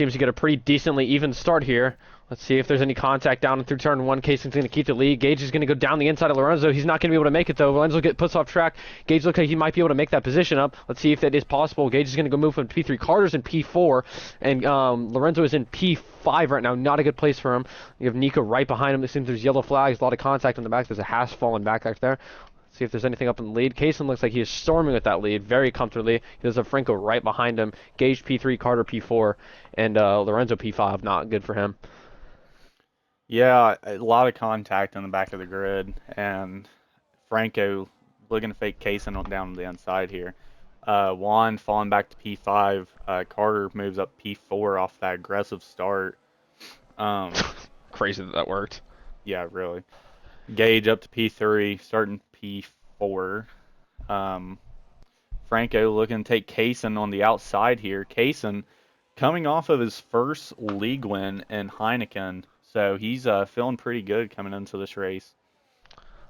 seems to get a pretty decently even start here. Let's see if there's any contact down and through turn one. Cason's going to keep the lead. Gage is going to go down the inside of Lorenzo. He's not going to be able to make it, though. Lorenzo puts off track. Gage looks like he might be able to make that position up. Let's see if that is possible. Gage is going to go move from P3. Carter's in P4, and Lorenzo is in P5 right now. Not a good place for him. You have Nico right behind him. It seems there's yellow flags, a lot of contact in the back. There's a Haas falling back there. See if there's anything up in the lead. Kaysen looks like he is storming with that lead very comfortably. He does have Franco right behind him. Gage P3, Carter P4, and Lorenzo P5. Not good for him. Yeah, a lot of contact on the back of the grid, and Franco looking to fake Kaysen down the inside here. Juan falling back to P5. Carter moves up P4 off that aggressive start. Crazy that worked. Yeah, really. Gage up to P3, starting P4. Franco looking to take Kaysen on the outside here. Kaysen coming off of his first league win in Heineken, so he's feeling pretty good coming into this race.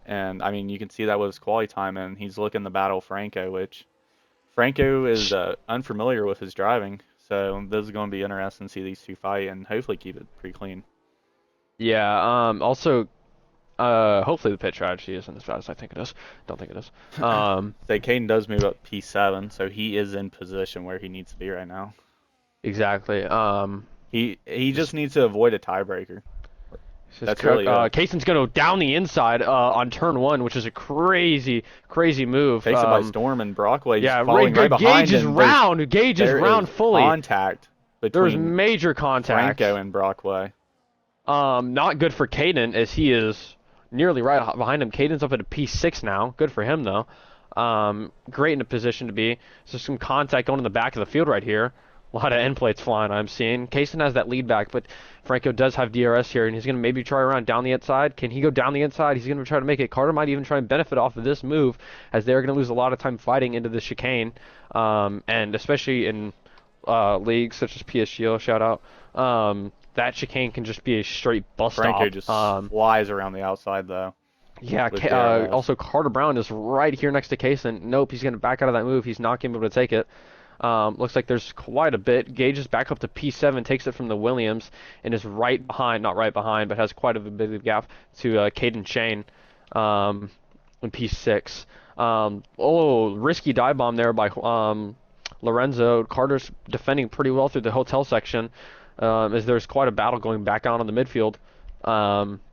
And, I mean, you can see that with his quality time, and he's looking to battle Franco, which Franco is unfamiliar with his driving. So this is going to be interesting to see these two fight and hopefully keep it pretty clean. Yeah, also, hopefully the pit strategy isn't as bad as I think it is. Don't think it is. Say Caden does move up P7, so he is in position where he needs to be right now. Exactly. He just needs to avoid a tiebreaker. That's really Kaysen's going to go down the inside on turn one, which is a crazy move. Takes it by storm, and Brockway following right behind. Gage is round. Gage is round fully. Contact between there was major contact. Franco and Brockway. Not good for Caden, as he is nearly right behind him. Caden's up at a P6 now. Good for him, though. Great in a position to be. So some contact going in the back of the field right here. A lot of end plates flying, I'm seeing. Kaysen has that lead back, but Franco does have DRS here, and he's going to maybe try around down the inside. Can he go down the inside? He's going to try to make it. Carter might even try and benefit off of this move, as they're going to lose a lot of time fighting into the chicane, and especially in leagues such as PSG, shout out. That chicane can just be a straight bust Franco off. just flies around the outside, though. Yeah, also Carter Brown is right here next to Kaysen. Nope, he's going to back out of that move. He's not going to be able to take it. Looks like there's quite a bit. Gage is back up to P7, takes it from the Williams, and is right behind, not right behind, but has quite a bit of gap to Caden Shane in P6. Risky dive bomb there by Lorenzo. Carter's defending pretty well through the hotel section, as there's quite a battle going back out on the midfield.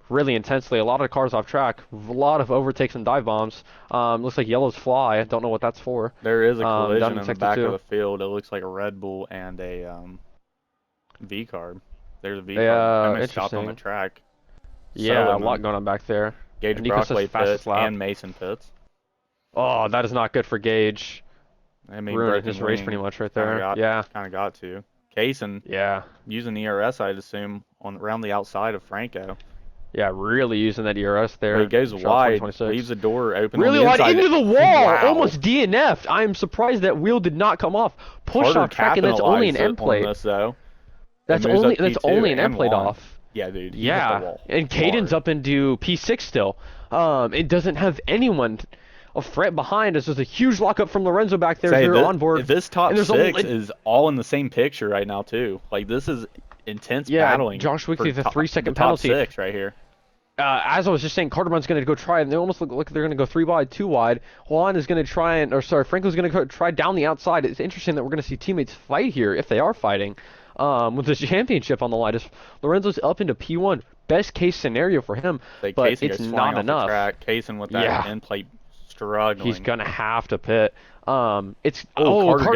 Really intensely. A lot of cars off track. A lot of overtakes and dive bombs. Looks like yellow's fly. I don't know what that's for. There is a collision in the back of the field. It looks like a Red Bull and a V-carb. There's a V-carb. I stopped on the track. Yeah, a lot going on back there. Gage Brockway pits and Mason pits. Oh, that is not good for Gage. I mean, ruined his race pretty much right there. Kind of got to. Kaysen, using ERS, I'd assume, around the outside of Franco. Yeah, really using that ERS there. But he goes wide, leaves the door open. Really on the wide inside. into the wall, almost DNF'd. I am surprised that wheel did not come off. Push off track, and that's only an end plate. That's only an end plate off. Yeah, dude. Yeah, and Caden's up into P6 still. It doesn't have anyone a threat behind us. There's a huge lockup from Lorenzo back there. They're on board. This top six is all in the same picture right now too. Like this is intense battling. Josh Weekly, the 3-second penalty. Top 6 right here. As I was just saying, Carterman's going to go try, and they almost look like they're going to go 3 wide, 2 wide. Juan is going to try Franco's going to try down the outside. It's interesting that we're going to see teammates fight here, if they are fighting, with the championship on the line. Lorenzo's up into P1. Best case scenario for him, but it's not enough. Kaysen with that end plate struggling. He's going to have to pit. Carter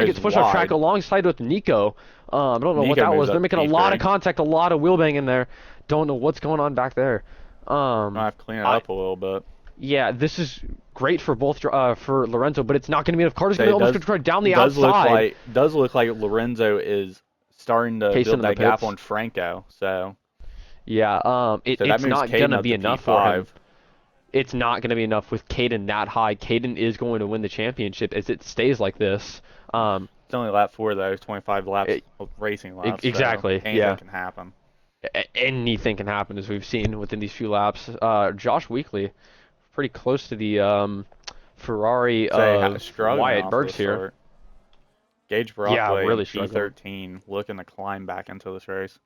gets pushed off track alongside with Nico. I don't know what that was. They're making a lot of contact, a lot of wheel bang in there. Don't know what's going on back there. I have to clean it up a little bit. Yeah, this is great for both for Lorenzo, but it's not going to be enough. Carter's going to try down the outside. Does look like Lorenzo is starting to build that gap on Franco. So yeah, it's not going to be enough for him. It's not going to be enough with Caden that high. Caden is going to win the championship as it stays like this. It's only lap 4 though. 25 laps racing laps. Exactly. So anything can happen. Anything can happen, as we've seen within these few laps. Josh Weekly, pretty close to the Ferrari Wyatt Bergs here. Gage Yeah, Brockway in really struggling. P13 looking to climb back into this race.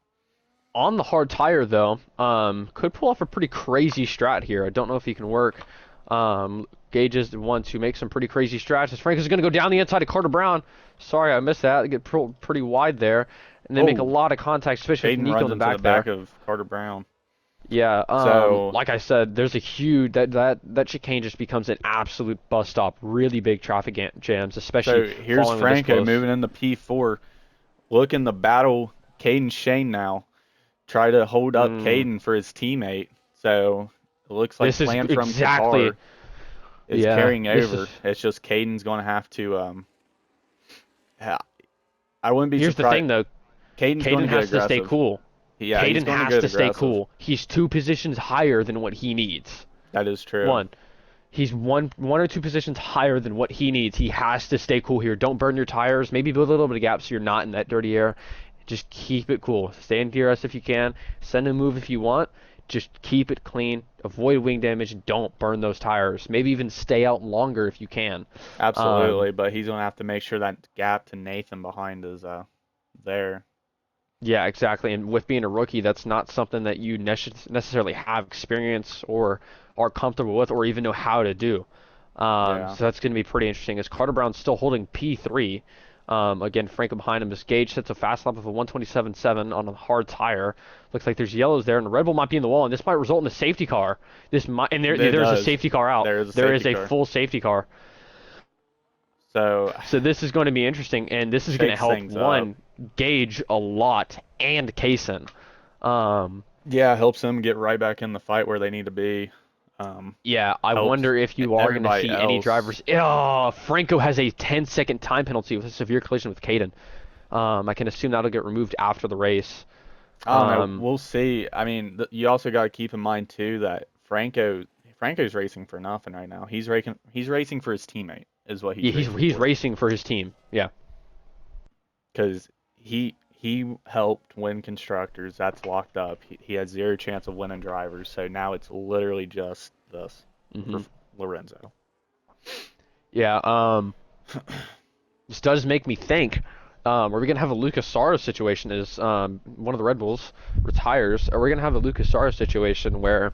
On the hard tire though, could pull off a pretty crazy strat here. I don't know if he can work. Gage is the one to make some pretty crazy strats. As Frank is going to go down the inside of Carter Brown. Sorry, I missed that. Get pretty wide there, and then make a Oh, lot of contact, especially with Caden Nico in runs the into the back back there. of Carter Brown. Yeah, So, like I said, there's a huge that chicane just becomes an absolute bus stop. Really big traffic jams, especially here's following this Franco close. moving into P4, looking to battle Caden Shane now. Try to hold up Mm, Caden for his teammate. So it looks like this is plan from exactly, Qatar is yeah. carrying This is over. It's just Caden's going to have to. I wouldn't be Here's the surprised. thing though. Caden's going to Caden get has to stay aggressive. cool. Yeah, he's Caden going to has get to stay aggressive. cool. He's 2 positions higher than what he needs. That is true. One. He's one or 2 positions higher than what he needs. He has to stay cool here. Don't burn your tires. Maybe build a little bit of gap so you're not in that dirty air. Just keep it cool. Stay in DRS if you can. Send a move if you want. Just keep it clean. Avoid wing damage. Don't burn those tires. Maybe even stay out longer if you can. Absolutely, but he's going to have to make sure that gap to Nathan behind is there. Yeah, exactly. And with being a rookie, that's not something that you necessarily have experience or are comfortable with or even know how to do. Yeah. So that's going to be pretty interesting. As Carter Brown's still holding P3. Again, Franco behind him. This Gage sets a fast lap of a 127.7 on a hard tire. Looks like there's yellows there, and the Red Bull might be in the wall, and this might result in a safety car. This might, and It there's a does. safety car out. There is a There is safety a car. full safety car. So So this is going to be interesting, and this is going to shakes help things up. Gage a lot and Kaysen. Um, Yeah, helps them get right back in the fight where they need to be. Yeah, I Helps wonder if you are going to everybody see any else. drivers. Oh, Franco has a 10-second time penalty with a severe collision with Caden. I can assume that'll get removed after the race. I don't know. Um, We'll see. I mean, you also got to keep in mind too that Franco's racing for nothing right now. He's racing for his teammate is what yeah, he's he's racing he's for. racing for his team. Yeah, Because he helped win constructors. That's locked up. He has zero chance of winning drivers. So now it's literally just this for hmm Lorenzo. yeah. This does make me think. Are we gonna have a Lucas Sarra situation? Is one of the Red Bulls retires? Are we gonna have a Lucas Sarra situation where?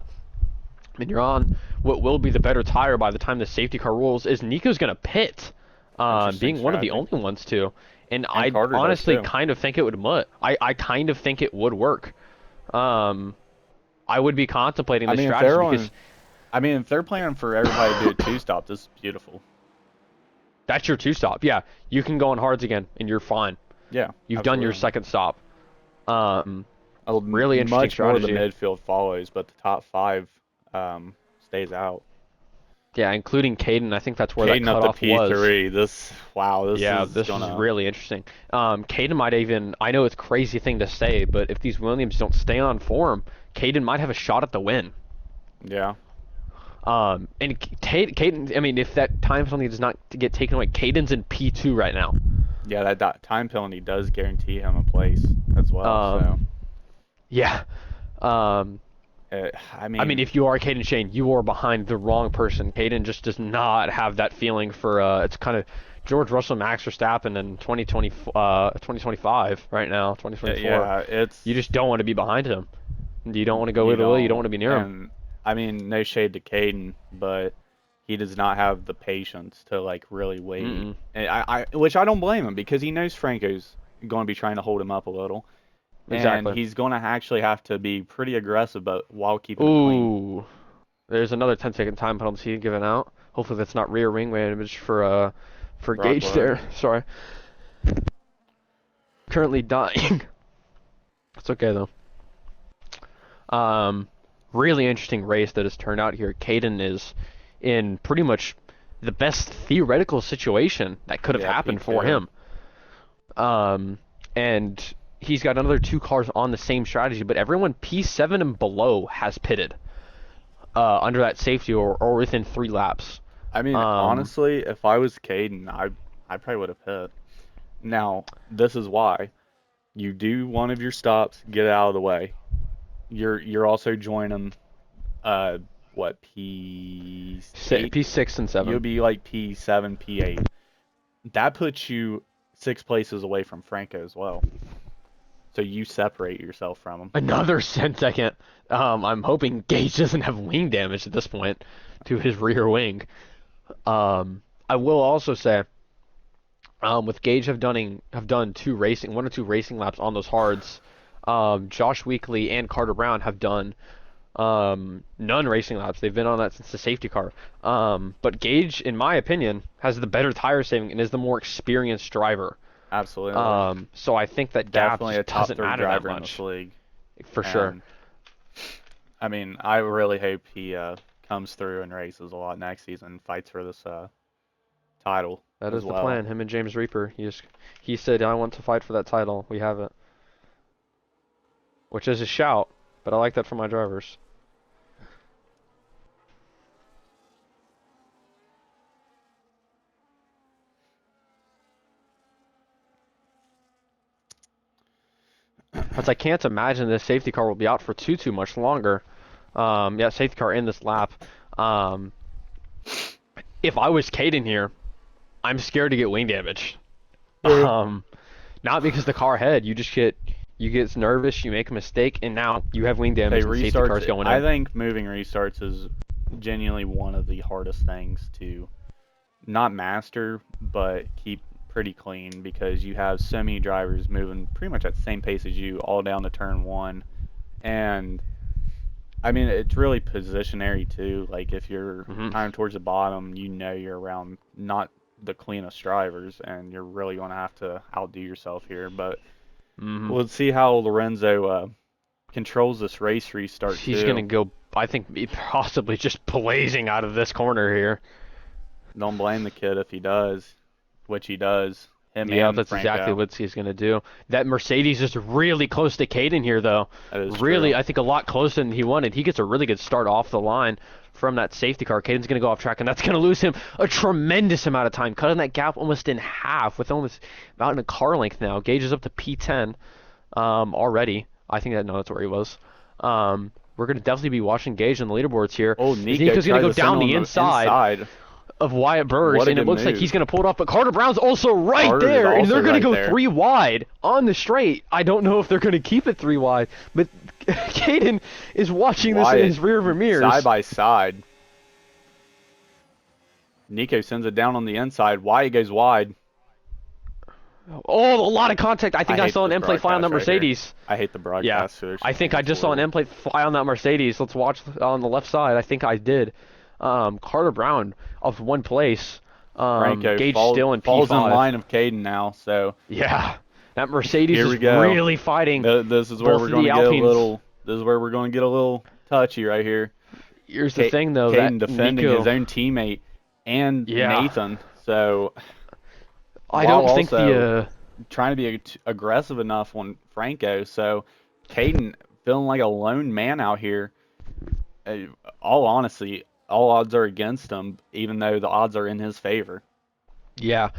I mean, you're on what will be the better tire by the time the safety car rolls. Is Nico's going to pit, Interesting being one of the strategy. only ones to. And And I Carter does honestly too. kind of think it would I kind of think it would work. Um, I would be contemplating I this mean, if strategy they're because on, I mean, if they're planning for everybody to do a two-stop, this is beautiful. that's your two stop. Yeah, you can go on hards again and you're fine. Yeah, You've done your absolutely. second stop. Um, really interesting Much more of the strategy. midfield follows, but the top five stays out. Yeah, including Caden. I think that's where that Caden up to cutoff was. P3. This Yeah, is this is gonna, really interesting. Caden might even, I know it's a crazy thing to say, but if these Williams don't stay on form, Caden might have a shot at the win. yeah, And Caden, I mean, if that time penalty does not get taken away, Caden's in P2 right now. yeah. That time penalty does guarantee him a place as well. So, Um, yeah. Um, I I mean, mean, if you are Caden Shane, you are behind the wrong person. Caden just does not have that feeling for, it's kind of George Russell, Max Verstappen in 2025 right now, 2024. yeah, You just don't want to be behind him. You don't want to go you Italy. You don't want don't, to be near him. and I mean, no shade to Caden, but he does not have the patience to like really wait. Mm-mm. And which I don't blame him because he knows Franco's going to be trying to hold him up a little. And Exactly. he's going to actually have to be pretty aggressive, but while keeping it clean. Ooh. There's another 10-second time penalty given out. Hopefully that's not rear wing damage for Gage Brockway. there. Sorry. Currently dying. It's okay though. Really interesting race that has turned out here. Caden is in pretty much the best theoretical situation that could have Yeah, happened for P2. him. And he's got another 2 cars on the same strategy, but everyone P7 and below has pitted under that safety or within 3 laps. I mean, Um, honestly, if I was Caden, I probably would have hit. Now, this is why. You do one of your stops, get it out of the way. You're also joining what, P8? P6 and You'll 7. be like P7, P8. That puts you 6 places away from Franco as well. So you separate yourself from him. Another 10-second. I'm hoping Gage doesn't have wing damage at this point to his rear wing. I will also say, with Gage have done one or two racing laps on those hards. Josh Weekly and Carter Brown have done none racing laps. They've been on that since the safety car. But Gage, in my opinion, has the better tire saving and is the more experienced driver. Absolutely. So I think that gap Definitely a top doesn't 3 matter that driver in much. this league. For sure. And, I mean, I really hope he comes through and races a lot next season and fights for this title. That as is the well. plan. Him and James Reaper. He said, I want to fight for that title. We have it. Which is a shout, but I like that for my drivers. But I can't imagine this safety car will be out for too much longer. Yeah, safety car in this lap. If I was Caden here, I'm scared to get wing damage. Not because the car ahead, you get nervous, you make a mistake, and now you have wing damage and safety car's going in. I think moving restarts is genuinely one of the hardest things to not master, but keep pretty clean, because you have so many drivers moving pretty much at the same pace as you all down to turn 1. And I mean, it's really positionary too. Like if you're kind of towards the bottom, you're around not the cleanest drivers, and you're really going to have to outdo yourself here. But we'll see how Lorenzo controls this race restart. He's going to go, I think, possibly just blazing out of this corner here. Don't blame the kid if he does, which he does. Yeah, that's Franco. exactly what he's going to do. That Mercedes is really close to Caden here, though. That is really, true. I think a lot closer than he wanted. He gets a really good start off the line from that safety car. Caden's going to go off track, and that's going to lose him a tremendous amount of time, cutting that gap almost in half with almost about in a car length now. Gage is up to P10 already. I think that's where he was. We're going to definitely be watching Gage on the leaderboards here. Oh, Nico's going to go down the inside of Wyatt Burrs, and it looks like he's going to pull it off, but Carter Brown's also right there, and they're going to go 3 wide on the straight. I don't know if they're going to keep it 3 wide, but Caden is watching this in his rearview mirrors. Side by side. Nico sends it down on the inside. Wyatt goes wide. Oh, a lot of contact. I think I saw an end plate fly on that Mercedes. I hate the broadcast. Yeah, I think I just saw an end plate fly on that Mercedes. Let's watch on the left side. I think I did. Carter Brown of 1 place. Franco Gage still in P5. falls in line of Caden now. So yeah, that Mercedes is really fighting. This is where we're going to get a little. This is where we're going to get a little touchy right here. Here's the thing, though. Caden that defending his own teammate and Nathan. So I don't think trying to be aggressive enough on Franco. So Caden feeling like a lone man out here. All honesty, all odds are against him, even though the odds are in his favor. Yeah,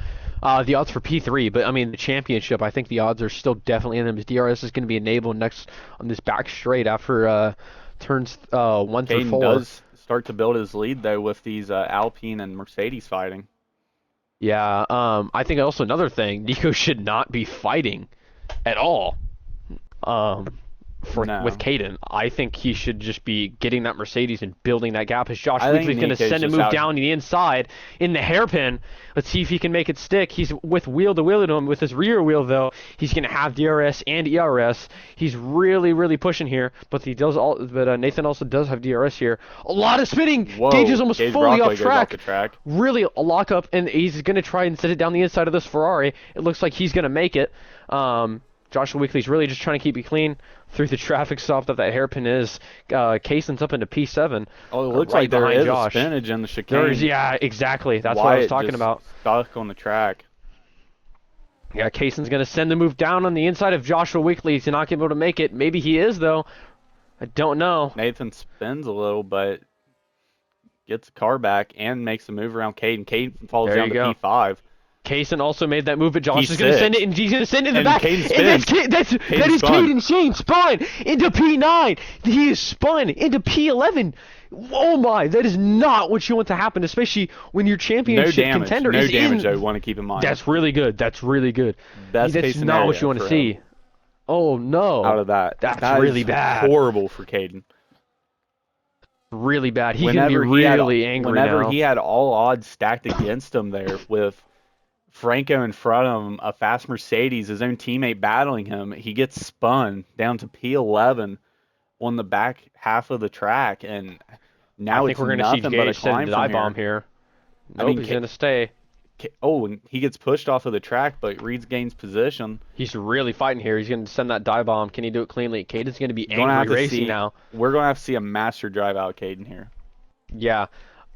the odds for P3, but I mean the championship, I think the odds are still definitely in him. His DRS is going to be enabled next on this back straight after turns 1 through 4. Caden does start to build his lead though with these Alpine and Mercedes fighting. Yeah, I think also another thing, Nico should not be fighting at all. With Caden, I think he should just be getting that Mercedes and building that gap. As Josh Weekly's going to send a move down the inside in the hairpin. Let's see if he can make it stick. He's with wheel to wheel to him. With his rear wheel, though, he's going to have DRS and ERS. He's really pushing here, but Nathan also does have DRS here. A lot of spinning. Whoa, Gage is almost fully off track. Track. Really a lock up, and he's going to try and set it down the inside of this Ferrari. It looks like he's going to make it. Joshua Weekly's really just trying to keep it clean through the traffic stop that hairpin is. Kaysen's up into P7. Oh, it looks like there is a spinach in the chicane. Yeah, exactly. That's what I was talking about. Stuck on the track. Yeah, Kaysen's going to send the move down on the inside of Joshua Weekly to not be able to make it. Maybe he is, though. I don't know. Nathan spins a little, but gets the car back and makes the move around Caden. Caden falls down to P5. Kaysen also made that move, but Josh is going to send it, and he's going to send it in the back. And that is Caden Shane spun into P9. He is spun into P11. Oh my, that is not what you want to happen, especially when your No championship damage. contender No is damage, though. in. Want to keep in mind. That's really good. That's really good. Best That's case not what you scenario want to for him see. Oh out no. of that. That's That really is bad. horrible for Caden. Really bad. He's gonna be really angry Whenever now. he had all odds stacked against him there with Franco in front of him, a fast Mercedes, his own teammate battling him, he gets spun down to P11 on the back half of the track, and I now think it's we're gonna see nothing but a Gage send a climb from dive bomb here. here. I Nope, mean, he's gonna stay. and he gets pushed off of the track, but Reeds gains position. He's really fighting here. He's gonna send that dive bomb. Can he do it cleanly? Caden's gonna be Gonna angry have to racing see. now. We're gonna have to see a master drive out Caden here. Yeah.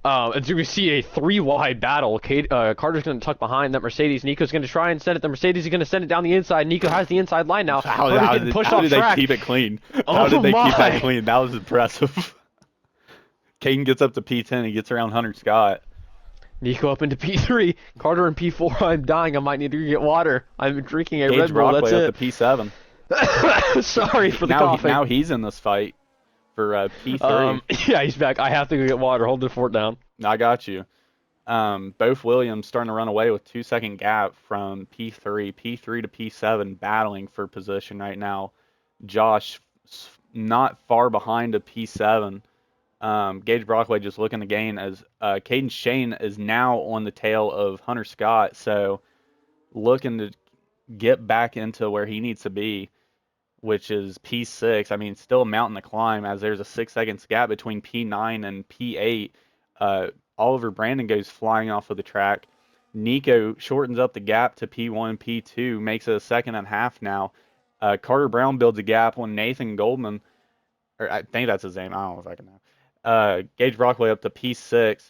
As we see a three-wide battle, Carter's going to tuck behind that Mercedes. Nico's going to try and send it. The Mercedes is going to send it down the inside. Nico has the inside line now. Carter's getting pushed How off did they track. keep it clean? Oh How did they keep that my. clean? That was impressive. Caden gets up to P10. He gets around Hunter Scott. Nico up into P3. Carter in P4. I'm dying. I might need to get water. I'm drinking a Gage Red Bull. Brockway That's up to P7. it. Sorry for the coughing. Now he's in this fight for P3. Yeah, he's back. I have to go get water. Hold the fort down. I got you. Both Williams starting to run away with 2-second gap from P3 to P7, battling for position right now. Josh not far behind a P7. Gage Brockway just looking to gain as Caden Shane is now on the tail of Hunter Scott, so looking to get back into where he needs to be, which is P6. I mean, still a mountain to climb as there's a 6 seconds gap between P9 and P8. Oliver Brandon goes flying off of the track. Nico shortens up the gap to P1, P2, makes it a second and a half now. Carter Brown builds a gap on Nathan Goldman, or I think that's his name. I don't know if I can know. Gage Brockway up to P6.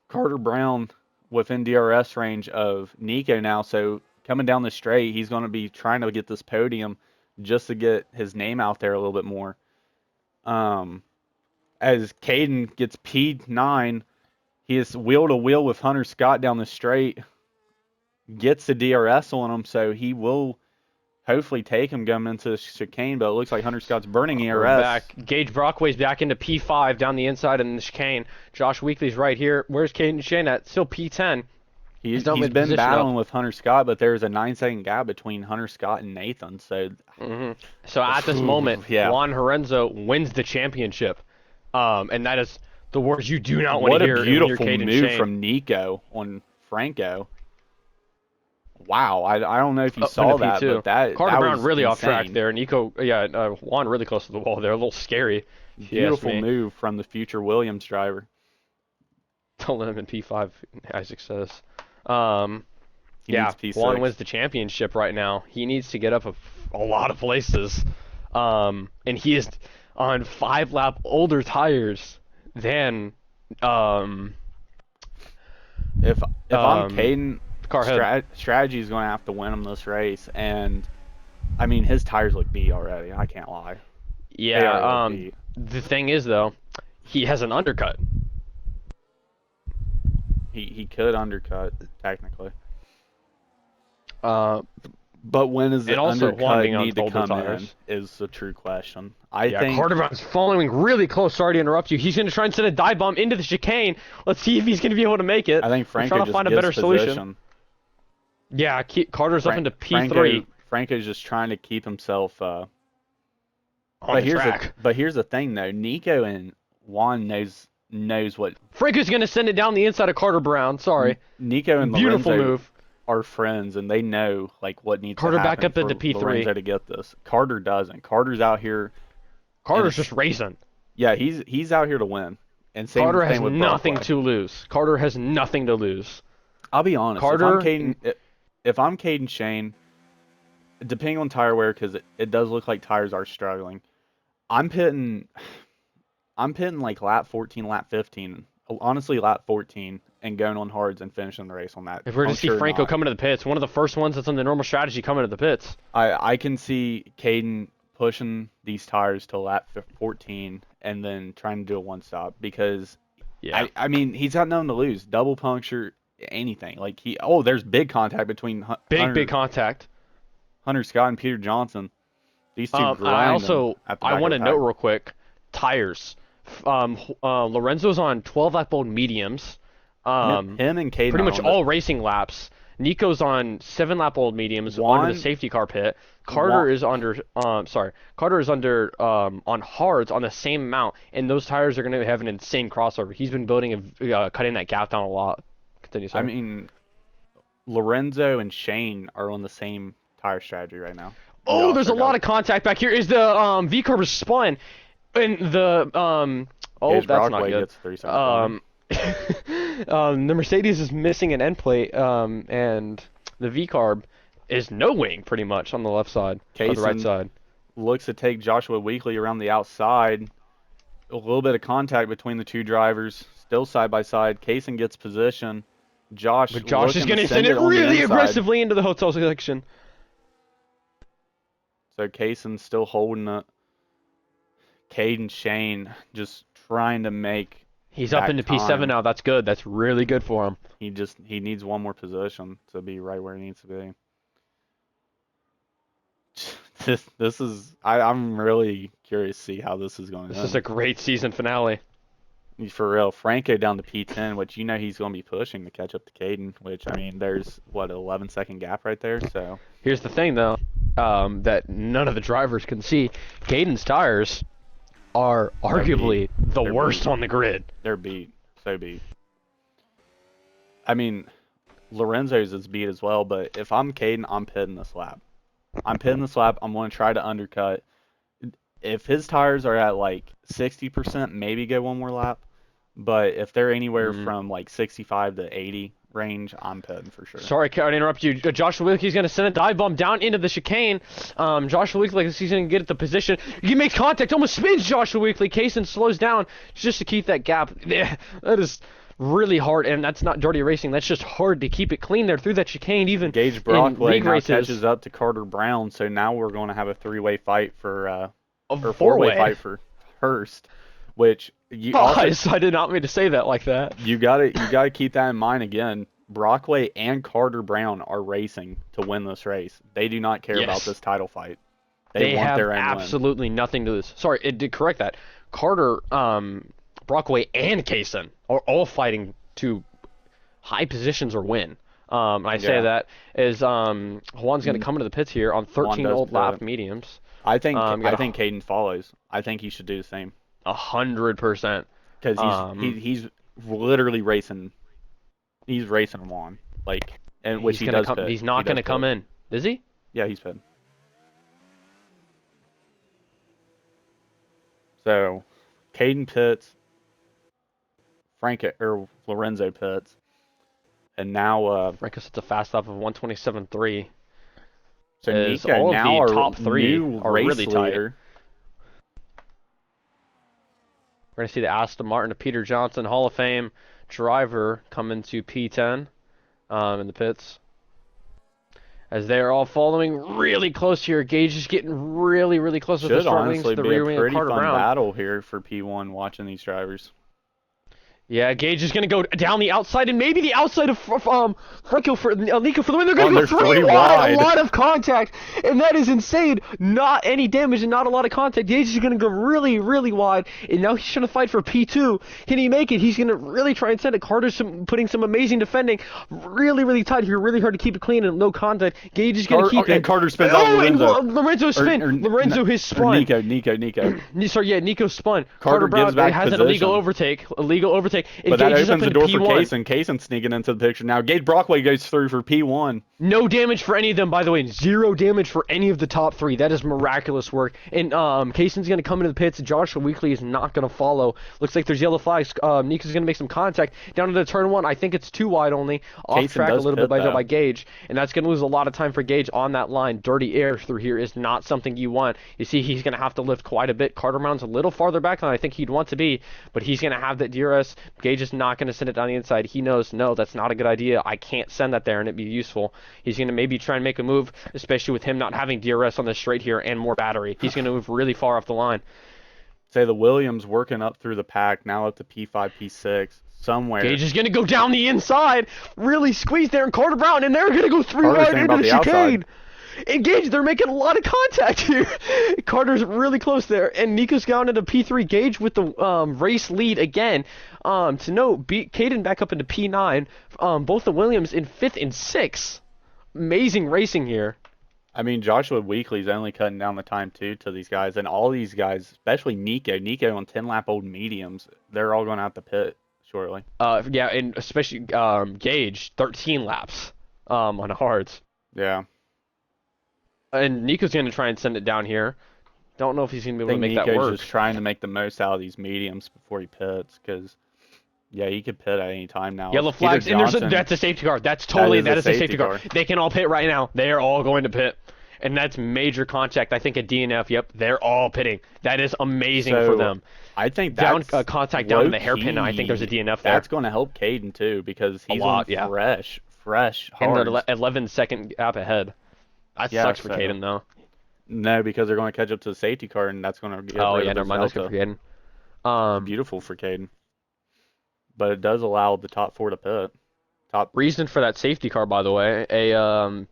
Carter Brown within DRS range of Nico now, so coming down the straight, he's going to be trying to get this podium just to get his name out there a little bit more. As Caden gets P9, he is wheel to wheel with Hunter Scott down the straight, gets the DRS on him, so he will hopefully take him going into the chicane, but it looks like Hunter Scott's burning ERS. We're back. Gage Brockway's back into P5 down the inside in the chicane. Josh Weekly's right here. Where's Caden Shane at? Still P10. He's been battling with Hunter Scott, but there's a 9-second gap between Hunter Scott and Nathan. So, So at this moment, yeah. Juan Lorenzo wins the championship. And that is the words you do not want what to hear. a beautiful Caden move Shane. from Nico on Franco. Wow, I don't know if you Up saw into that, P2. but that Carter that Brown was really off track insane. there. Nico, Juan really close to the wall there. A little scary. if you ask Beautiful me. move from the future Williams driver. Don't let him in P5, Isaac says. He needs P6. Juan wins the championship right now. He needs to get up a lot of places. And he is on 5-lap older tires than If I'm Caden, strategy is going to have to win him this race, and I mean his tires look beat already. I can't lie. Yeah. The thing is though, he has an undercut. He could undercut technically. But when is the undercut need to come tires in is the true question. I think Carter Brown's following really close. Sorry to interrupt you. He's going to try and send a dive bomb into the chicane. Let's see if he's going to be able to make it. I think Franco trying to just find a gives better position. solution. Yeah, Carter's up into P3. Franco's just trying to keep himself on the track. But here's the thing though. Nico and Juan knows what Franco's going to send it down the inside of Carter Brown. Sorry. Nico and Beautiful Lorenzo move. are friends, and they know like what needs Carter to happen back up into for P3. Lorenzo to get this. Carter doesn't. Carter's out here. Carter's just racing. Yeah, he's out here to win. And Carter has with nothing Brockway. to lose. Carter has nothing to lose. I'll be honest. Carter, if I'm Caden Shane, depending on tire wear, because it does look like tires are struggling, I'm pitting like lap 14, lap 15. Honestly, lap 14 and going on hards and finishing the race on that. If we're to see Franco coming to the pits, one of the first ones that's on the normal strategy coming to the pits. I can see Caden pushing these tires to lap 14 and then trying to do a one stop because I mean he's got nothing to lose. Double puncture, anything. Like there's big contact between big contact. Hunter Scott and Peter Johnson. These two I want to note real quick, tires. Lorenzo's on 12 lap old mediums. Him and Caden Pretty are much on the all racing laps. Nico's on 7 lap old mediums under Juan. the safety car pit. Juan, Carter is under Carter is under on hards on the same amount, and those tires are going to have an insane crossover. He's been building cutting that gap down a lot. Continue, I sorry. mean, Lorenzo and Shane are on the same tire strategy right now. Oh, there's a lot of contact back here. Is the V carb is spun, and the oh, Gage that's not Brockway good. gets 3 seconds. The Mercedes is missing an end plate, and the V carb is no wing pretty much on the left side or the right Kaysen side. looks to take Joshua Weekly around the outside. A little bit of contact between the two drivers, still side by side. Kaysen gets position. Josh But Josh is going to send it on the really inside. aggressively into the hotel section. So Kaysen's still holding it. Caden Shane just trying to make. He's up that into time. P7 now. That's good. That's really good for him. He needs one more position to be right where he needs to be. This is I'm really curious to see how this is going to This end. is a great season finale. For real, Franco down to P10, which he's going to be pushing to catch up to Caden, which, I mean, there's, what, an 11-second gap right there, so. Here's the thing, though, that none of the drivers can see. Caden's tires are arguably the worst on the grid. They're beat. So beat. I mean, Lorenzo's is beat as well, but if I'm Caden, I'm pitting this lap. I'm going to try to undercut. If his tires are at, like, 60%, maybe go one more lap. But if they're anywhere from like 65 to 80 range, I'm pitting for sure. Sorry, I interrupt you. Joshua Wilkie's going to send a dive bomb down into the chicane. Joshua Weekly, like he's going to get at the position. He makes contact, almost spins Joshua Weekly. Kaysen slows down just to keep that gap. Yeah, that is really hard, and that's not dirty racing. That's just hard to keep it clean there through that chicane, even Gage Brockway now races. catches up to Carter Brown, so now we're going to have a three-way fight or A four-way fight for first. Which you also, I did not mean to say that like that. you gotta keep that in mind again. Brockway and Carter Brown are racing to win this race. They do not care about this title fight. They want have their own absolutely nothing to lose. Sorry, it did correct that. Carter, Brockway, and Kaysen are all fighting to high positions or win. I say that as Juan's going to come into the pits here on 13 old lap mediums. I think Caden follows. I think he should do the same. 100%. Because he's literally racing. He's racing him on, like, and which he does. He's not going to come in, is he? Yeah, he's pitting. So, Caden pits, Lorenzo pits, and now Franco sets a fast lap of 127.3. So Nico now our our top three new are race really tight. leader. We're going to see the Aston Martin of Peter Johnson, Hall of Fame driver, come into P10 in the pits. As they're all following really close here. Gage is getting really, really close with the Should front wings honestly to the be rear a wing of pretty Carter fun Brown. battle here for P1 watching these drivers. Yeah, Gage is going to go down the outside and maybe the outside of Franco for Nico for the win. They're going to go three wide. A lot of contact, and that is insane. Not any damage and not a lot of contact. Gage is going to go really, really wide, and now he's trying to fight for P2. Can he make it? He's going to really try and send it. Carter's putting some amazing defending. Really, really tight here. Really hard to keep it clean and no contact. Gage is going to keep it. And Carter spins out Lorenzo. Lorenzo spin. Lorenzo his spun. Nico. Sorry, yeah, Nico spun. Carter Brown gives back has position. an illegal overtake. And but that Gage is opens up the door into for P1. Kaysen sneaking into the picture now. Gage Brockway goes through for P1. No damage for any of them, by the way. 0 damage for any of the top 3. That is miraculous work. And Kaysen's going to come into the pits. Joshua Weekly is not going to follow. Looks like there's yellow flags. Nico's going to make some contact down to the turn 1. I think it's too wide only. Off Kaysen track a little bit by Gage. And that's going to lose a lot of time for Gage on that line. Dirty air through here is not something you want. You see, he's going to have to lift quite a bit. Carter Brown's a little farther back than I think he'd want to be, but he's going to have that DRS. Gage is not going to send it down the inside. He knows, no, that's not a good idea. I can't send that there and it'd be useful. He's going to maybe try and make a move, especially with him not having DRS on the straight here and more battery. He's going to move really far off the line. Say the Williams working up through the pack, now up to P5, P6, somewhere. Gage is going to go down the inside, really squeeze there, and Carter Brown, and they're going to go 3 wide into the chicane. Engage, they're making a lot of contact here. Carter's really close there, and Nico's down into P3. Gage with the race lead again. To note, Caden back up into P9. Both the Williams in 5th and 6th. Amazing racing here. I mean, Joshua Weekly's only cutting down the time too to these guys, and all these guys, especially Nico on 10-lap old mediums, they're all going to have to pit shortly. Yeah, and especially Gage, 13 laps on hards. Yeah. And Nico's going to try and send it down here. Don't know if he's going to be able to make Nico's that work. just trying to make the most out of these mediums before he pits, because yeah, he could pit at any time now. Yellow flags, and that's a safety car. That is a safety car. They can all pit right now. They are all going to pit. And that's major contact. I think at DNF, yep, they're all pitting. That is amazing for them. I think that's down contact down to the hairpin. I think there's a DNF there. That's going to help Caden too, because he's on fresh, hard. And 11-second gap ahead. That sucks for Caden though. No, because they're going to catch up to the safety car, and that's going to get rid of never mind. That's good for Caden. Beautiful for Caden. But it does allow the top 4 to pit. Reason for that safety car, by the way,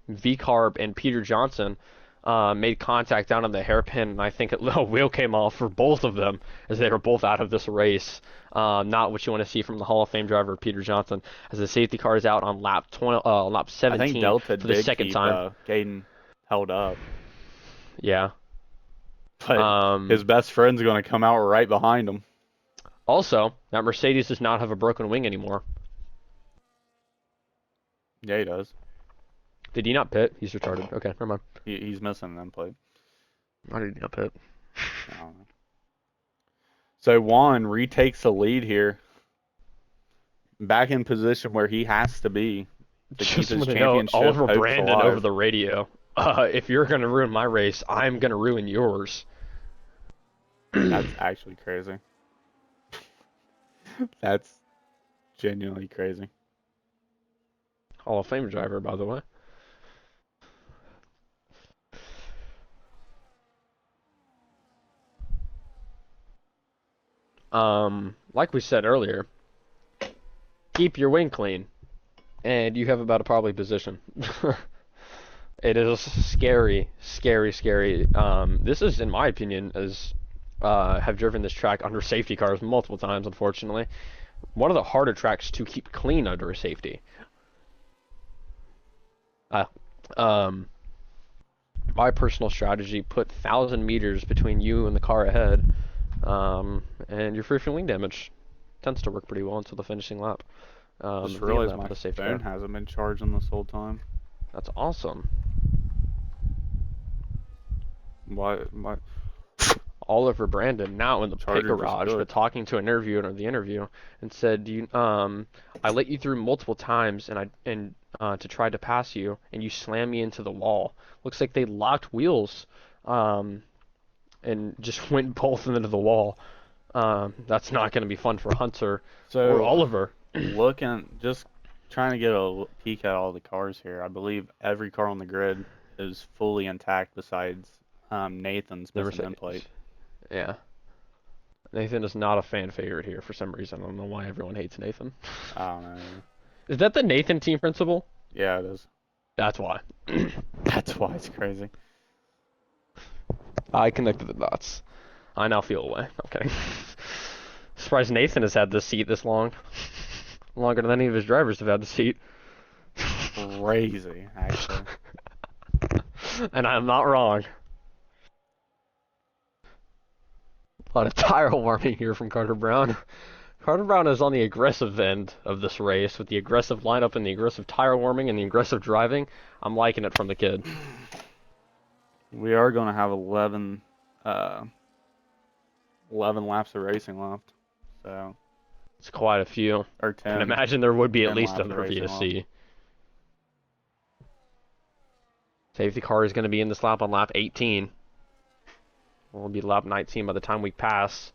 V-Carb and Peter Johnson made contact down on the hairpin, and I think a little wheel came off for both of them as they were both out of this race. Not what you want to see from the Hall of Fame driver Peter Johnson, as the safety car is out on lap 17 I think Delta for the second time. Caden held up. Yeah. But his best friend's going to come out right behind him. Also, that Mercedes does not have a broken wing anymore. Yeah, he does. Did he not pit? He's retarded. Okay, never mind. He's missing an end plate. Why did he not pit? I don't know. So Juan retakes the lead here. Back in position where he has to be to keep his championship Oliver hopes Brandon alive. over the radio. If you're going to ruin my race, I'm going to ruin yours. That's actually crazy. That's genuinely crazy. Hall of Fame driver, by the way. Like we said earlier, keep your wing clean, and you have about a probably position. It is scary, scary, scary. This is, in my opinion, as have driven this track under safety cars multiple times, unfortunately, one of the harder tracks to keep clean under a safety. My personal strategy: put 1,000 meters between you and the car ahead, and you're free from wing damage. Tends to work pretty well until the finishing lap. Just realized my phone hasn't been charging this whole time. That's awesome. What? Oliver Brandon, now in the pit garage, but talking to an interviewer in the interview, and said, I let you through multiple times, and to try to pass you, and you slammed me into the wall. Looks like they locked wheels, and just went both into the wall. That's not going to be fun for Hunter or Oliver. Just trying to get a peek at all the cars here. I believe every car on the grid is fully intact besides Nathan's missing end plate. Yeah. Nathan is not a fan favorite here for some reason. I don't know why everyone hates Nathan. I don't know. Is that the Nathan team principal? Yeah, it is. That's why. That's why it's crazy. I connected the dots. I now feel away. Okay. Surprised Nathan has had this seat this long. Longer than any of his drivers have had the seat. Crazy, actually. And I'm not wrong. A lot of tire warming here from Carter Brown. Carter Brown is on the aggressive end of this race with the aggressive lineup and the aggressive tire warming and the aggressive driving. I'm liking it from the kid. We are going to have 11 laps of racing left. So it's quite a few. Or 10. And imagine there would be at least another VSC. Safety car is going to be in this lap on lap 18. Will be lap 19 by the time we pass,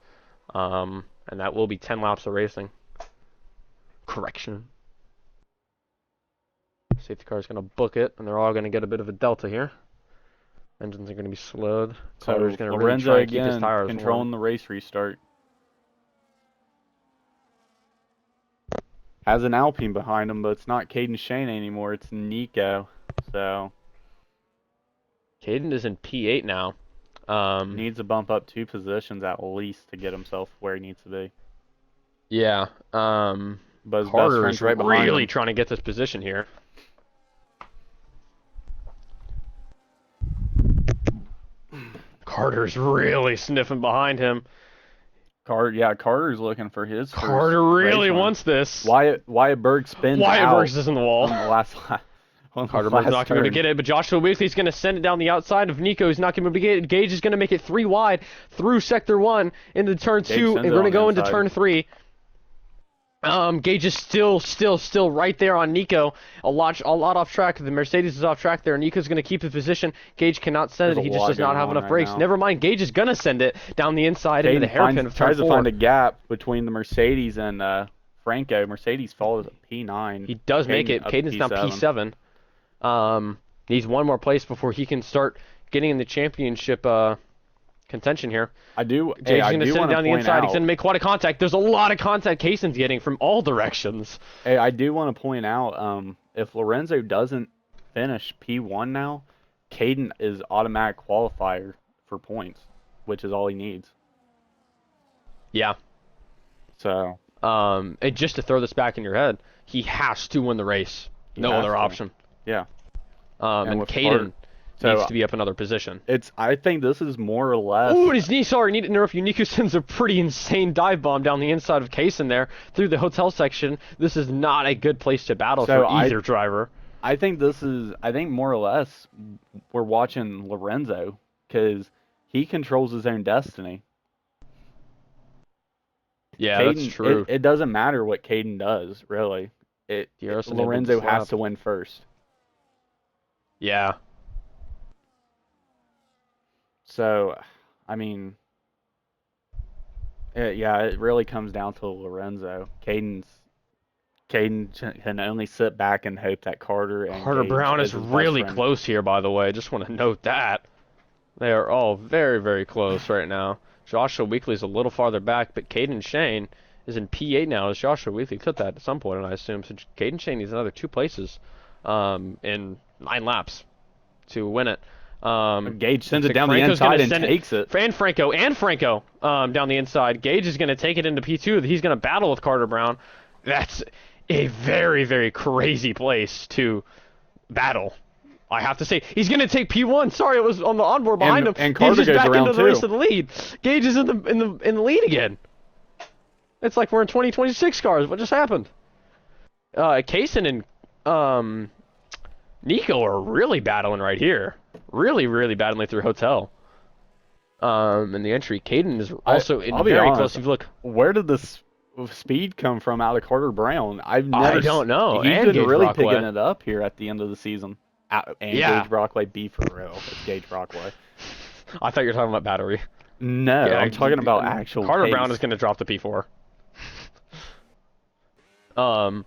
and that will be 10 laps of racing. Correction. Safety car is going to book it, and they're all going to get a bit of a delta here. Engines are going to be slowed. Carter's going to really try and keep his tires controlling the race restart. Has an Alpine behind him, but it's not Caden Shane anymore. It's Nico. So Caden is in P8 now. Um, Needs to bump up 2 positions at least to get himself where he needs to be. yeah. But his best Carter friend's is right behind really him. trying to get this position here. Carter's really sniffing behind him. Carter's looking for his Carter first race really win. wance this. Wyatt Berg spins Wyatt out Berg's is in the wall. on the last on the Carter Berg's last not going to be able to turn. get it, but Joshua Weekly's going to send it down the outside of Nico. He's not going to be able to get it. Gage is going to make it 3 wide through sector 1 into turn Gage 2, sends and it we're going to on the go into inside. turn 3. Gage is still right there on Nico. A lot off track. The Mercedes is off track there. Nico's going to keep the position. Gage cannot send There's it. a He just lot does not going have on enough right brakes. now. Never mind. Gage is going to send it down the inside into the hairpin of turn Tries 4. to find a gap between the Mercedes and Franco. Mercedes falls at P9. He does make it. up to Caden's now P7. Needs one more place before he can start getting in the championship contention here. I do Jake's going to do send it want to down the point inside. out. He's going to make quite a contact. There's a lot of contact Kaysen's getting from all directions. Hey, I do want to point out, if Lorenzo doesn't finish P1 now, Caden is automatic qualifier for points, which is all he needs. Yeah. So. And just to throw this back in your head, he has to win the race. No other option. Yeah. And with Caden so needs to be up another position. I think this is more or less. Oh, and his knee. Sorry, need to interrupt you. Nico sends a pretty insane dive bomb down the inside of Kaysen there through the hotel section. This is not a good place to battle for either driver. I think more or less we're watching Lorenzo because he controls his own destiny. Yeah, that's true. It doesn't matter what Caden does, really. Lorenzo has to win first. Yeah. So, I mean, it really comes down to Lorenzo. Caden can only sit back and hope that Carter Gage Brown is really close here, by the way. I just want to note that. They are all very, very close right now. Joshua Weekly's a little farther back, but Caden Shane is in P8 now, as Joshua Weekly took that at some point, and I assume. So Caden Shane needs another 2 places in 9 laps to win it. Gage sends it down the inside and takes it. And Franco down the inside. Gage is going to take it into P2. He's going to battle with Carter Brown. That's a very, very crazy place to battle. I have to say, he's going to take P1. Sorry, it was on the onboard behind him. And Carter goes back around into the race to the lead. Gage is in the lead again. It's like we're in 2026 cars. What just happened? Kaysen and Nico are really battling right here. Really, really battling through hotel. In the entry, Caden is also very close. If you look, where did this speed come from out of Carter Brown? I don't know. He's been really picking it up here at the end of the season. And yeah. Gage Brockway, be for real. It's Gage Brockway. I thought you were talking about battery. No, yeah, I'm talking about actual Carter pace. Brown is going to drop the P4.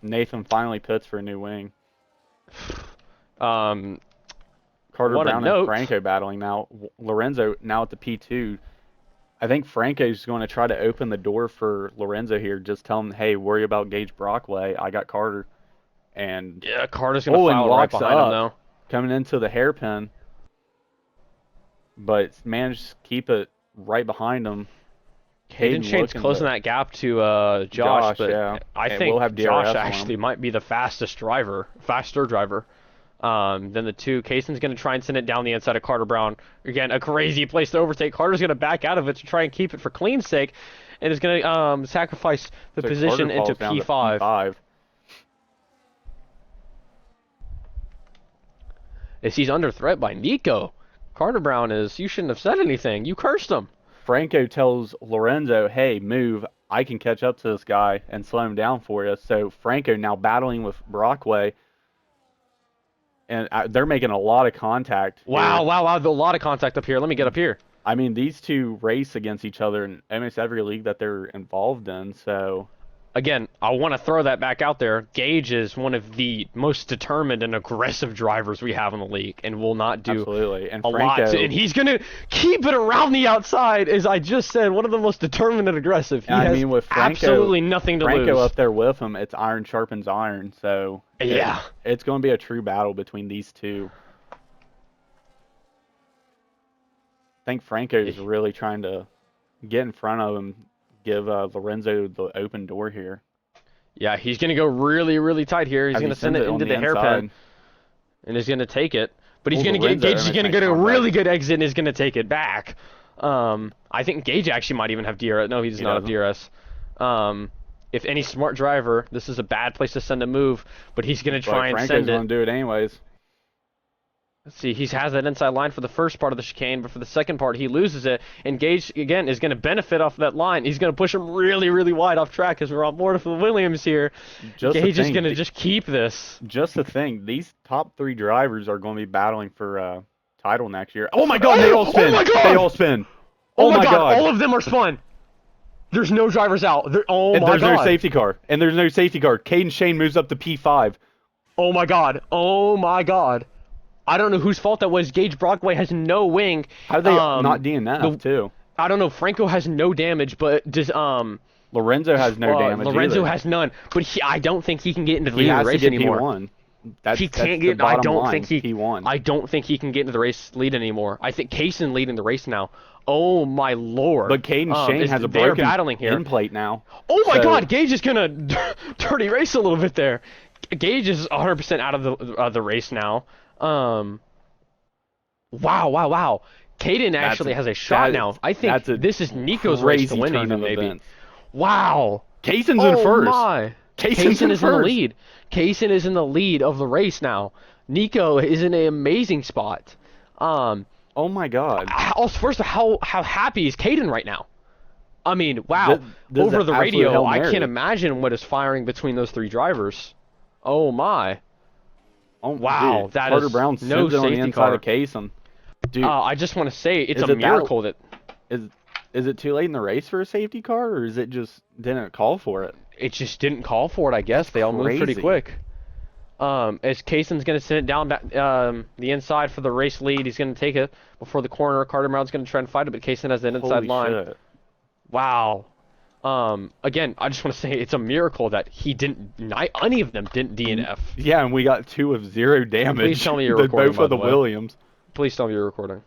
Nathan finally pits for a new wing. Carter Brown and Franco battling now. Lorenzo now at the P2. I think Franco's going to try to open the door for Lorenzo here. Just tell him, hey, worry about Gage Brockway. I got Carter. And yeah, Carter's going to foul right behind him now. Coming into the hairpin. But managed to keep it right behind him. Caden Shane's closing that gap to Josh, but yeah. I think Josh actually might be the faster driver. Than the 2. Kaysen's going to try and send it down the inside of Carter Brown. Again, a crazy place to overtake. Carter's going to back out of it to try and keep it for clean sake, and is going to sacrifice the position into P5. As he's under threat by Nico. Carter Brown is, you shouldn't have said anything. You cursed him. Franco tells Lorenzo, hey, move. I can catch up to this guy and slow him down for you. So Franco now battling with Brockway. And they're making a lot of contact. Wow. A lot of contact up here. Let me get up here. I mean, these two race against each other in almost every league that they're involved in, so... Again, I want to throw that back out there. Gage is one of the most determined and aggressive drivers we have in the league and will not do and a lot. And he's going to keep it around the outside, as I just said, one of the most determined and aggressive. He has with Franco, absolutely nothing to lose. Franco up there with him, it's iron sharpens iron, so... Yeah. It's going to be a true battle between these two. think Franco's really trying to get in front of him, give Lorenzo the open door here. Yeah, he's going to go really, really tight here. He's going to send it into the hairpin, and he's going to take it. But he's going to get Gage. He's going to get a really good exit, and he's going to take it back. I think Gage actually might even have DRS. No, he does not have DRS. If any smart driver, this is a bad place to send a move, but he's going to try and send it. Franco's going to do it anyways. Let's see, he has that inside line for the first part of the chicane, but for the second part, he loses it. And Gage, again, is going to benefit off that line. He's going to push him really, really wide off track because we're on board for Williams here. Gage is going to just keep this. Just the thing, these top 3 drivers are going to be battling for title next year. Oh my God, they all spin. Oh my God. They all spin. Oh my God, all of them are spun. There's no drivers out. There's no safety car. And there's no safety car. Caden Shane moves up to P5. Oh my God. Oh my God. I don't know whose fault that was. Gage Brockway has no wing. How are they not DNF too? I don't know. Franco has no damage, but does Lorenzo has no damage. Lorenzo either. has none, but I don't think he can get into the lead of the race anymore. P1. He can't get. I don't think he. P1. I don't think he can get into the race lead anymore. I think Kaysen leading the race now. Oh my Lord! But Caden Shane has a broken battling here. end plate now. Oh my God! Gage is gonna dirty race a little bit there. Gage is 100% out of the race now. Wow. Caden actually has a shot now. I think this is Nico's race to win even maybe. Events. Wow. Kaysen's in first. My. Kaysen is in the lead. Kaysen is in the lead of the race now. Nico is in an amazing spot. Oh my God. First, how happy is Caden right now? I mean, wow. Over the radio, I can't imagine what is firing between those 3 drivers. Oh my. Oh wow, dude, that Carter is Brown no safety on the inside car. Of Kaysen. Dude, I just want to say it's a miracle that is it too late in the race for a safety car, or is it just didn't call for it? It just didn't call for it, I guess. They all moved pretty quick. As Kaysen's going to send it down the inside for the race lead, he's going to take it before the corner. Carter Brown's going to try and fight it, but Kaysen has that inside line. Shit. Wow. Again, I just want to say it's a miracle that any of them didn't DNF. Yeah, and we got 2 of 0 damage. Please tell me you're recording. Both of the Williams. Please tell me you're recording.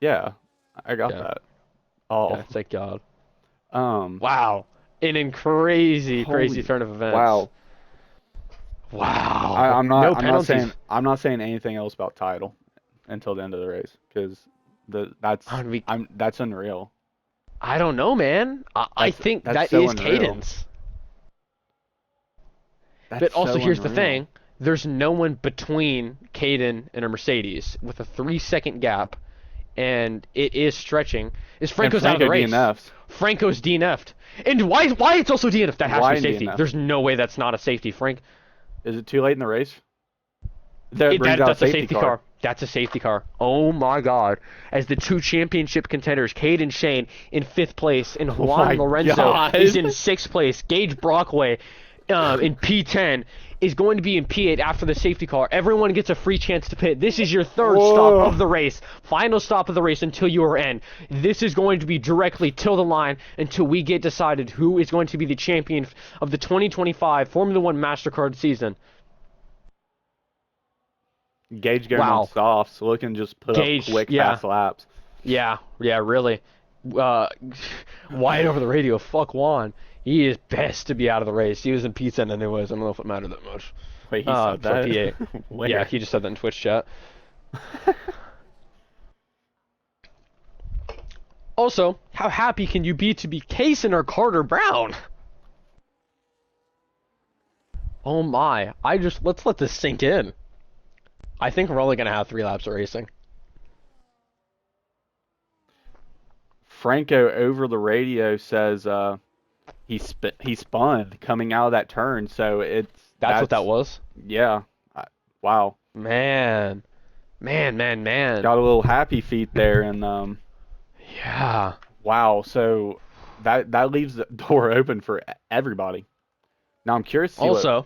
Yeah, I got that. Oh, yeah, thank God. Wow. In crazy turn of events. Wow. Wow. I'm not saying anything else about title until the end of the race because that's unreal. I don't know, man. I think that is Caden's. But also, here's the thing. There's no one between Caden and a Mercedes with a 3-second gap, and it is stretching. Franco's out of the race. DNF'd. Franco's DNF'd. And why it's also DNF'd? That has to be safety. There's no way that's not a safety, Frank. Is it too late in the race? That's a safety car. That's a safety car. Oh my God. As the 2 championship contenders, Cade and Shane in 5th place, and Juan Lorenzo is in 6th place. Gage Brockway in P10 is going to be in P8 after the safety car. Everyone gets a free chance to pit. This is your 3rd stop of the race. Final stop of the race until you are in. This is going to be directly till the line until we get decided who is going to be the champion of the 2025 Formula 1 MasterCard season. Gage going on softs, so looking just put up quick, fast laps. Yeah, really. Wyatt over the radio, fuck Juan. He is best to be out of the race. He was in P10 anyways. I don't know if it mattered that much. Wait, he said that? P8. Yeah, he just said that in Twitch chat. Also, how happy can you be to be Kaysen or Carter Brown? Oh my. Let's let this sink in. I think we're only going to have 3 laps of racing. Franco over the radio says he spun coming out of that turn, so that's what that was? Yeah. Wow. Man. Got a little happy feet there, and yeah. Wow, so that leaves the door open for everybody. Now I'm curious to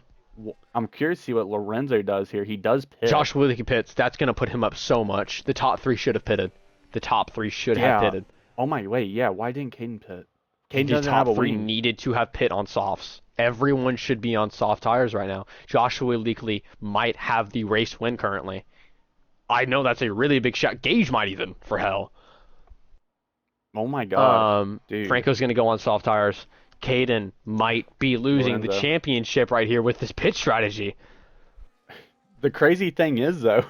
see what Lorenzo does here. He does pit. Josh Willeke pits. That's going to put him up so much. The top 3 should have pitted. The top 3 should have pitted. Oh my, wait, yeah. Why didn't Caden pit? Caden doesn't have a wing. The top 3 needed to have pit on softs. Everyone should be on soft tires right now. Joshua Willeke might have the race win currently. I know that's a really big shot. Gage might even, for hell. Oh my gosh, dude. Franco's going to go on soft tires. Caden might be losing the Lorenzo. championship right here with this pit strategy. The crazy thing is though,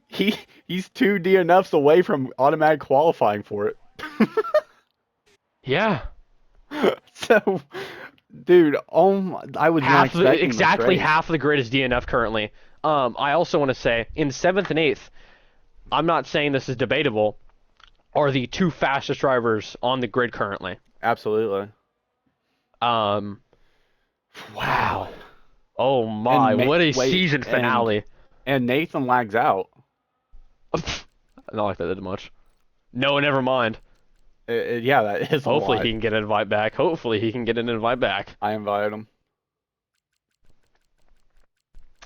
he's 2 DNFs away from automatic qualifying for it. Yeah. So, dude, I was not expecting this Exactly race. half the grid is DNF currently. I also want to say in 7th and 8th, I'm not saying this is debatable, are the 2 fastest drivers on the grid currently. Absolutely. Um, wow. Oh my, And what a wait, season finale. and Nathan lags out. Not like that did much. No, never mind. Yeah, that is a Hopefully lot. he can get an invite back. Hopefully he can get an invite back. I invited him.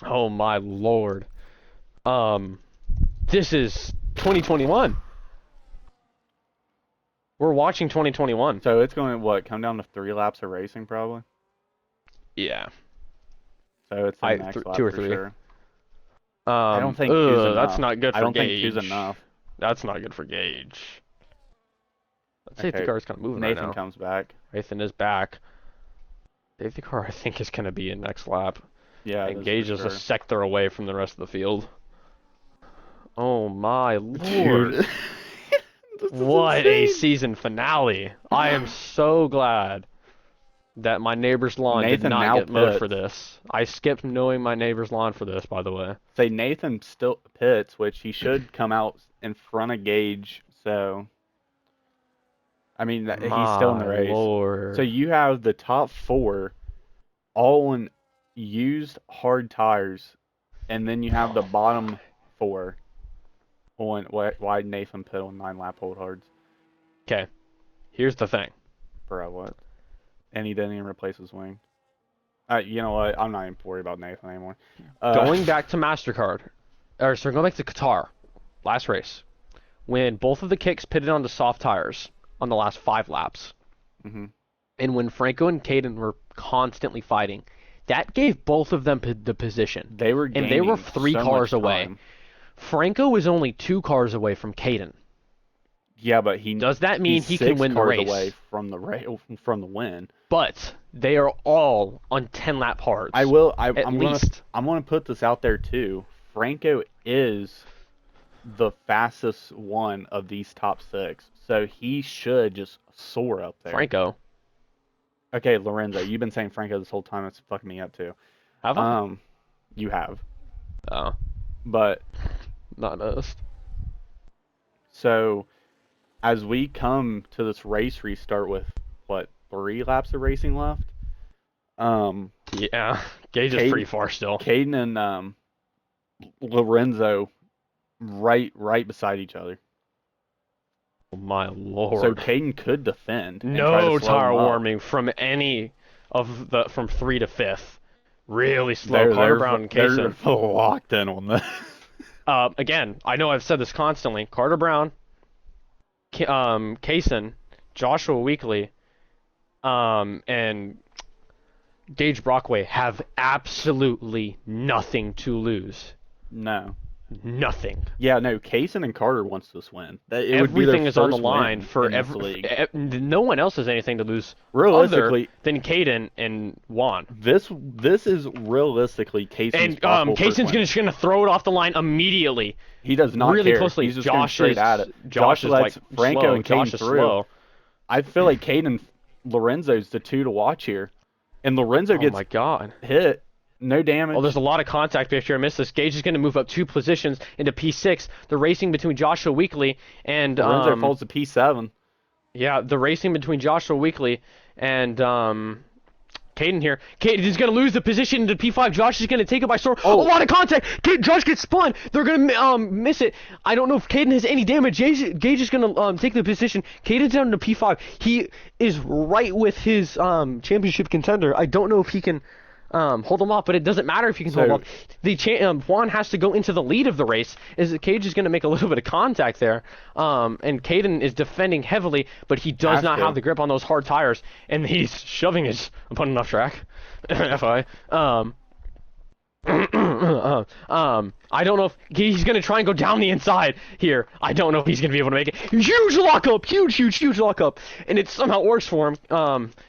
Oh my lord. This is 2021. We're watching 2021. So it's going to what come down to 3 laps of racing probably. Yeah. So it's the next lap 2 or for 3. sure. I don't think two's enough. That's not good for I don't Gage. think two's enough. That's not good for Gage. That safety Okay, car is kind of moving Nathan right now. comes back. Nathan is back. Safety car, I think, is going to be in next lap. Yeah, And Gage is a sector away from the rest of the field. Oh my lord. Dude. This is What a insane. season finale. I am so glad that my neighbor's lawn did Nathan not now get mowed pits. for this. I skipped mowing my neighbor's lawn for this, by the way. Say Nathan still pits, which he should come out in front of Gage. So, I mean, he's still in the My race. lord. So you have the top 4 all on used hard tires, and then you have the bottom 4 on why Nathan pit on 9-lap old hards. Okay, here's the thing. Bro, what? And he didn't even replace his wing. You know what? I'm not even worried about Nathan anymore. Going back to MasterCard, or sorry, going back to Qatar, last race, when both of the kicks pitted onto soft tires on the last 5 laps, and when Franco and Caden were constantly fighting, that gave both of them the position. They were and they were gaining 3 so cars much away. time. Franco was only 2 cars away from Caden. Yeah, but Does that mean he's he 6 can win the cars race? away from the win. But they are all on 10-lap hards. I'm least. gonna put this out there too. Franco is the fastest one of these top 6, so he should just soar up there. Franco. Okay, Lorenzo, you've been saying Franco this whole time. It's fucking me up too. Have I? You have, Oh, but not noticed. so as we come to this race restart with what 3 laps of racing left, Yeah, Gage is pretty far still. Caden and Lorenzo right beside each other. Oh my lord. So Caden could defend. And try No to slow tire him up. warming from any of the from 3 to 5th. Really slow. Carter Brown and Kaysen. They're locked in on this. Again, I know I've said this constantly. Carter Brown, Kaysen, Joshua Weekly, and Gage Brockway have absolutely nothing to lose. No. Nothing. Yeah, no. Kaysen and Carter wants this win. Everything is on the line for every. No one else has anything to lose. Realistically, other than Caden and Juan. This is realistically Kaysen's And Kaysen's just gonna throw it off the line immediately. He does not really care. closely. He's just Josh straight is at it. Josh is lets like Franco slow. and Josh Caden is through. slow. I feel like Caden Lorenzo's the 2 to watch here, and Lorenzo Oh gets my god. hit. No damage. Oh, there's a lot of contact picture. I missed this. Gage is going to move up 2 positions into P6. The racing between Joshua Weekly and Lorenzo falls to P7. Yeah, the racing between Joshua Weekly and Caden here. Caden is going to lose the position into P5. Josh is going to take it by storm. Oh. A lot of contact. Josh gets spun. They're going to miss it. I don't know if Caden has any damage. Gage is going to take the position. Caden's down to P5. He is right with his championship contender. I don't know if he can hold him off, but it doesn't matter if you can hold him off. The Juan has to go into the lead of the race. Cage is going to make a little bit of contact there, and Caden is defending heavily, but he does not have the grip on those hard tires, and he's shoving his opponent off track. FI. I don't know if he's gonna try and go down the inside here. I don't know if he's gonna be able to make it. Huge lockup, huge lockup, and it somehow works for him.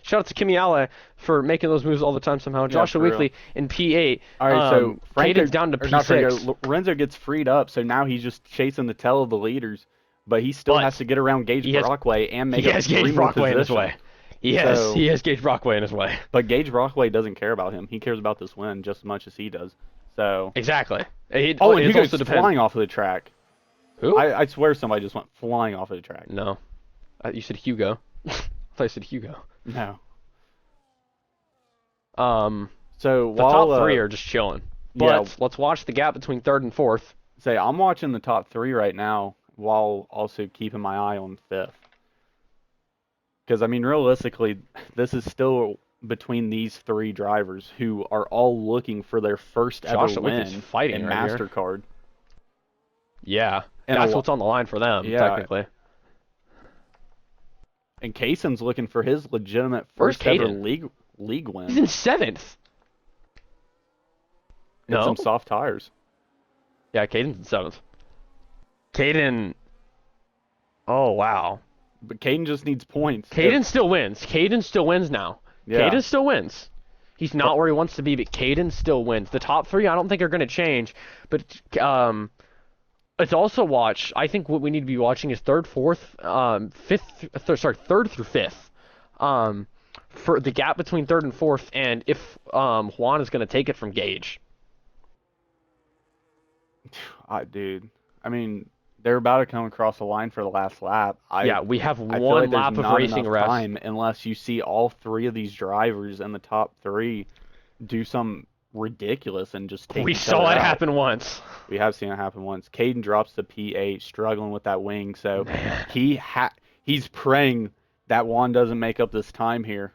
Shout out to Kimi Ale for making those moves all the time somehow. Yeah, Joshua for real. Weekly in P8. All right, so Franco, Caden's down to or not Franco, P6, Lorenzo gets freed up, so now he's just chasing the tail of the leaders, but he still has but to get around Gage he has Brockway and he make up has 3 Gage more Brockway in his positions. way. So, He has Gage Brockway in his way. but Gage Brockway doesn't care about him. He cares about this win just as much as he does. So. Exactly. Oh, and he It goes also depends. flying off of the track. Who? I swear somebody just went flying off of the track. No. You said Hugo. I thought you said Hugo. No. Um, So the while top three are just chilling. But yeah, let's watch the gap between third and fourth. say I'm watching the top 3 right now while also keeping my eye on 5th. Because I mean, realistically, this is still between these 3 drivers who are all looking for their first ever Joshua Wicket's win fighting in right here. MasterCard. Yeah, And that's what's on the line for them, Yeah. technically. And Kaysen's looking for his legitimate Where's first ever Caden? league win. He's in seventh. And No. some soft tires. Yeah, Caden's in seventh. Caden. Oh, wow. But Caden just needs points. Caden still wins. Caden still wins now. Yeah. Caden still wins. He's not where he wants to be, but Caden still wins. The top 3, I don't think are going to change, but it's also watch. I think what we need to be watching is third, fourth, third through fifth. For the gap between third and fourth, and if Juan is going to take it from Gage. Dude, I mean, they're about to come across the line for the last lap. Yeah, we have I feel one like there's lap of not racing enough rest. time unless you see all 3 of these drivers in the top 3 do some ridiculous and just take We each saw other it out. happen once. We have seen it happen once. Caden drops to P8, struggling with that wing, so Man. he's praying that Juan doesn't make up this time here.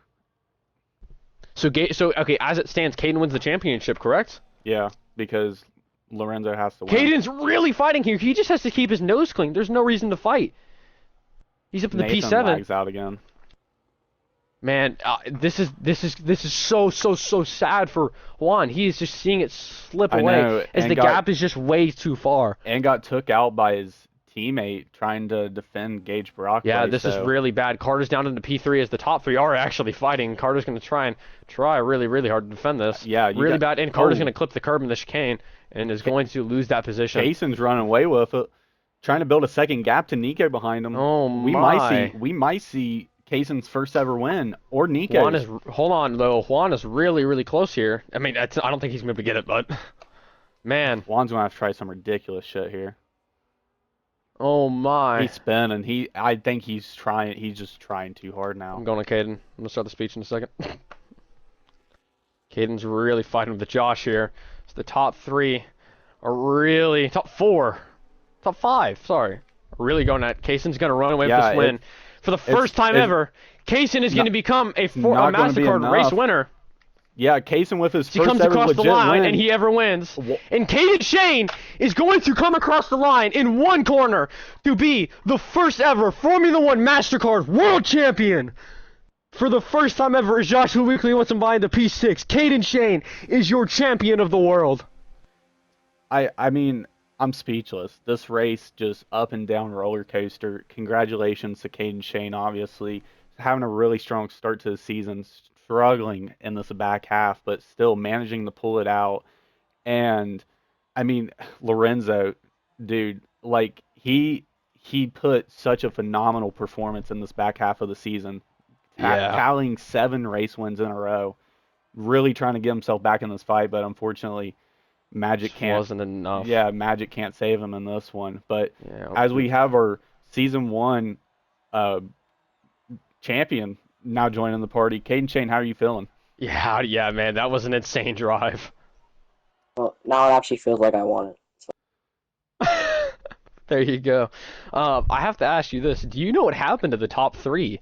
So okay, as it stands, Caden wins the championship, correct? Yeah, because Lorenzo has to win. Caden's really fighting here. He just has to keep his nose clean. There's no reason to fight. He's up in the Nathan P7. lags out again. Man, this is so sad for Juan. He is just seeing it slip I away know, as and the gap is just way too far. And got took out by his teammate trying to defend Gage Brockway. Yeah, this is really bad. Carter's down into P3 as the top 3 are actually fighting. Carter's going to try really hard to defend this. Yeah, really bad. And Carter's Oh. going to clip the curb in the chicane and is going to lose that position. Jason's running away with it, trying to build a second gap to Nico behind him. Oh we my! we might see Kaysen's first ever win, or Nico's. Hold on though. Juan is really close here. I mean, I don't think he's going to be able to get it, but man. Juan's gonna have to try some ridiculous shit here. Oh my! He's spinning. I think he's trying. He's just trying too hard now. I'm going to Caden. I'm going to start the speech in a second. Caden's really fighting with Josh here. So the top 3 are really top 5. Sorry, are really going at. Kaysen's going to run away with this win for the first time ever. Kaysen is going to become a MasterCard race winner. Yeah, Kaysen with his He first comes ever across the legit line win. and he ever wins. And Caden Shane is going to come across the line in one corner to be the first ever Formula One MasterCard World Champion. For the first time ever, as Joshua Weekly wants him behind the P6, Caden Shane is your champion of the world. I mean, I'm speechless. This race just up and down roller coaster. Congratulations to Caden Shane, obviously having a really strong start to the season, struggling in this back half, but still managing to pull it out. And I mean, Lorenzo, dude, like he put such a phenomenal performance in this back half of the season, tallying 7 race wins in a row, really trying to get himself back in this fight, but unfortunately, Magic can't. Wasn't enough. Yeah, Magic can't save him in this one. But as we have our season 1 champion now joining the party, Caden Shane, how are you feeling? Yeah, man, that was an insane drive. Well, now it actually feels like I won it. There you go. I have to ask you this: do you know what happened to the top 3?